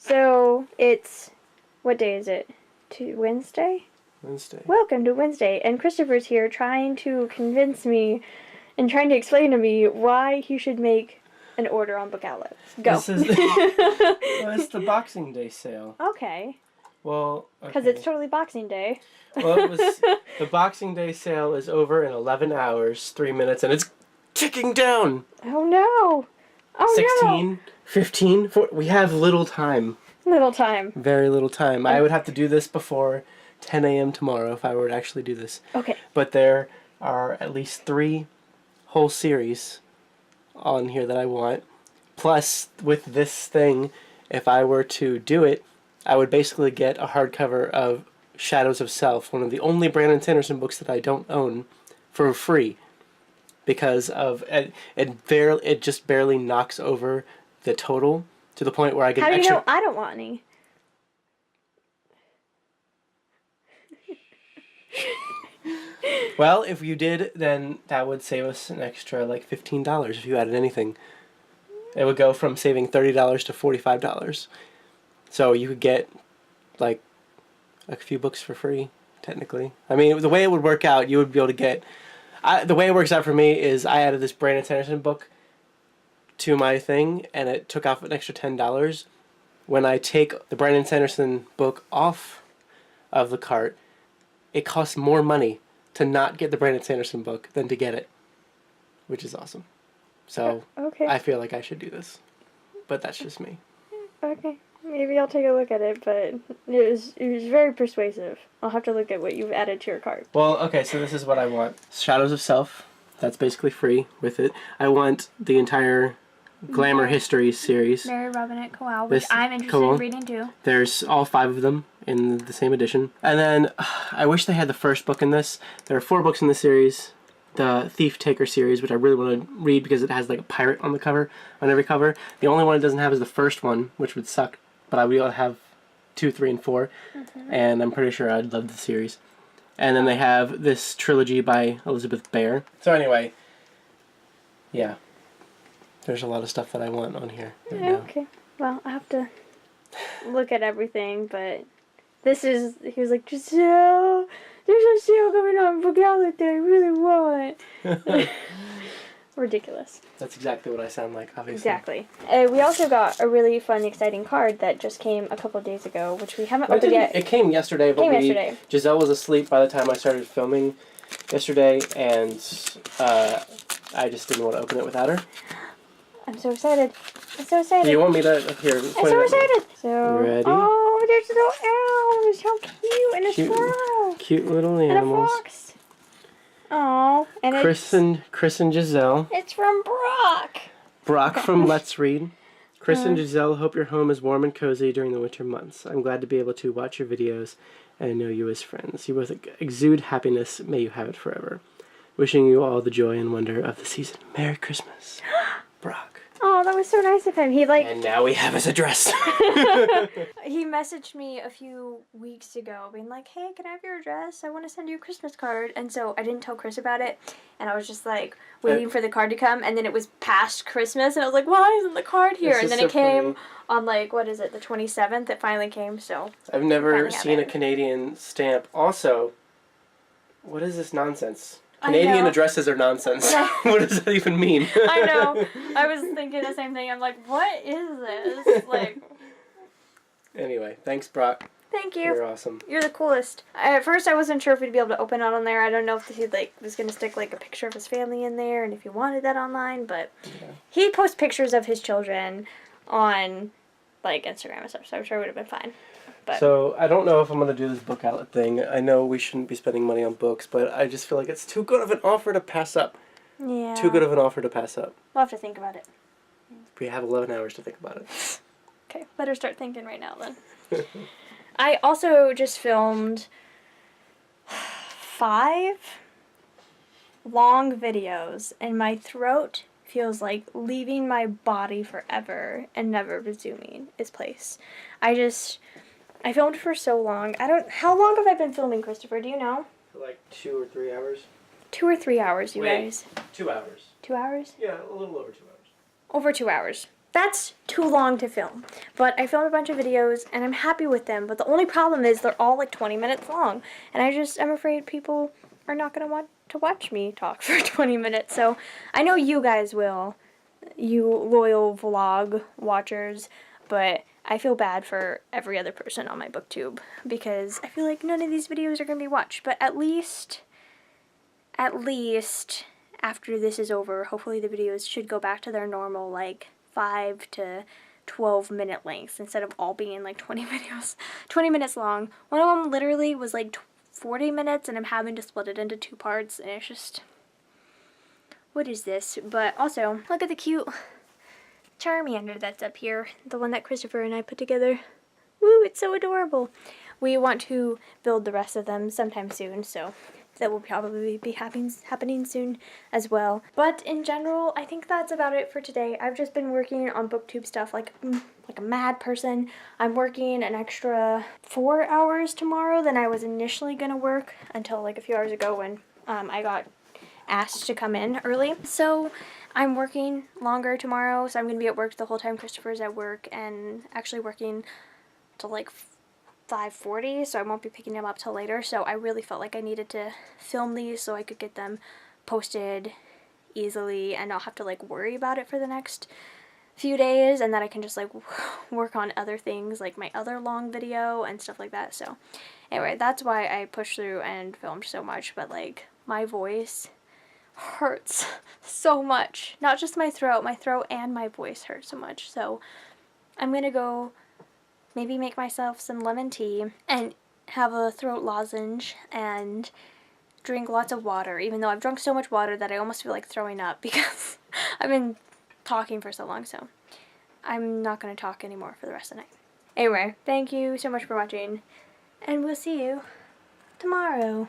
So it's, what day is it? Wednesday? Wednesday. Welcome to Wednesday. And Christopher's here trying to convince me and trying to explain to me why he should make an order on Book Outlet. Go. This is well, it's the Boxing Day sale. Okay. Well, because it's totally Boxing Day. Well, the Boxing Day sale is over in 11 hours, 3 minutes, and it's ticking down. Oh no. Oh 16, no. 15, we have little time. Little time. Very little time. I would have to do this before 10 a.m. tomorrow if I were to actually do this. Okay. But there are at least 3 whole series on here that I want. Plus, with this thing, if I were to do it, I would basically get a hardcover of Shadows of Self, one of the only Brandon Sanderson books that I don't own, for free. Because of it just barely knocks over the total to the point where I get How do you know I don't want any? Well, if you did, then that would save us an extra like $15 if you added anything. It would go from saving $30 to $45. So you could get like a few books for free, technically. I mean, the way it would work out, you would be able to get... the way it works out for me is I added this Brandon Sanderson book to my thing, and it took off an extra $10. When I take the Brandon Sanderson book off of the cart, it costs more money to not get the Brandon Sanderson book than to get it, which is awesome. So okay. I feel like I should do this, but that's just me. Okay, maybe I'll take a look at it, but it was very persuasive. I'll have to look at what you've added to your cart. Well, okay, so this is what I want. Shadows of Self, that's basically free with it. I want the entire Glamour History series. Mary Robinette Kowal, which I'm interested in reading too. There's all 5 of them in the same edition. And then, I wish they had the first book in this. There are 4 books in this series. The Thief Taker series, which I really want to read because it has like a pirate on the cover, on every cover. The only one it doesn't have is the first one, which would suck. But I would be able to have 2, 3, and 4. And I'm pretty sure I'd love the series. And then they have this trilogy by Elizabeth Bear. So anyway, yeah. There's a lot of stuff that I want on here right now. Okay. Well, I have to look at everything, but this is... He was like, Giselle, there's a sale coming on Book Outlet that I really want. Ridiculous. That's exactly what I sound like, obviously. Exactly. We also got a really fun, exciting card that just came a couple days ago, which we haven't opened yet. It came yesterday, but Giselle was asleep by the time I started filming yesterday, and I just didn't want to open it without her. I'm so excited. I'm so excited. Do you want me to... Here, I'm so excited. So, ready? Oh, there's little elves. How cute. And a squirrel. Cute little animals. And a fox. Oh, and Chris and Giselle. It's from Brock. Brock from Let's Read. Chris and Giselle, hope your home is warm and cozy during the winter months. I'm glad to be able to watch your videos and know you as friends. You both exude happiness. May you have it forever. Wishing you all the joy and wonder of the season. Merry Christmas. Brock. Oh, that was so nice of him. And now we have his address. He messaged me a few weeks ago being like, hey, can I have your address? I want to send you a Christmas card. And so I didn't tell Chris about it. And I was just like waiting for the card to come. And then it was past Christmas. And I was like, why isn't the card here? And then it came on like, what is it, the 27th? It finally came. So I've never seen a Canadian stamp. Also, what is this nonsense? Canadian addresses are nonsense. What does that even mean? I know. I was thinking the same thing. I'm like, what is this? Like. Anyway, thanks, Brock. Thank you. You're awesome. You're the coolest. At first, I wasn't sure if we'd be able to open it on there. I don't know if he was going to stick like a picture of his family in there and if he wanted that online. But he posts pictures of his children on like Instagram and stuff, so I'm sure it would have been fine. But. So, I don't know if I'm going to do this Book Outlet thing. I know we shouldn't be spending money on books, but I just feel like it's too good of an offer to pass up. Yeah. Too good of an offer to pass up. We'll have to think about it. We have 11 hours to think about it. Okay, better start thinking right now then. I also just filmed 5 long videos, and my throat feels like leaving my body forever and never resuming its place. I filmed for so long. How long have I been filming, Christopher? Do you know? For like 2 or 3 hours. 2 or 3 hours, you guys. 2 hours. 2 hours? Yeah, a little over 2 hours. Over 2 hours. That's too long to film. But I filmed a bunch of videos and I'm happy with them. But the only problem is they're all like 20 minutes long. And I'm afraid people are not going to want to watch me talk for 20 minutes. So I know you guys will, you loyal vlog watchers. But I feel bad for every other person on my booktube because I feel like none of these videos are going to be watched. But at least after this is over, hopefully the videos should go back to their normal like 5 to 12-minute lengths instead of all being like 20 minutes long. One of them literally was like 40 minutes and I'm having to split it into 2 parts and it's just, what is this? But also, look at the cute Charmander that's up here, the one that Christopher and I put together. Woo, it's so adorable. We want to build the rest of them sometime soon, so that will probably be happening soon as well. But in general, I think that's about it for today. I've just been working on booktube stuff like a mad person. I'm working an extra 4 hours tomorrow than I was initially going to work until like a few hours ago when I got asked to come in early. So I'm working longer tomorrow, so I'm going to be at work the whole time Christopher's at work and actually working till like 5:40, so I won't be picking them up till later. So I really felt like I needed to film these so I could get them posted easily and not have to like worry about it for the next few days, and then I can just like work on other things like my other long video and stuff like that. So anyway, that's why I pushed through and filmed so much. But like my voice hurts so much, not just my throat and my voice hurt so much. So I'm gonna go maybe make myself some lemon tea and have a throat lozenge and drink lots of water, even though I've drunk so much water that I almost feel like throwing up because I've been talking for so long. So I'm not going to talk anymore for the rest of the night. Anyway, thank you so much for watching and we'll see you tomorrow.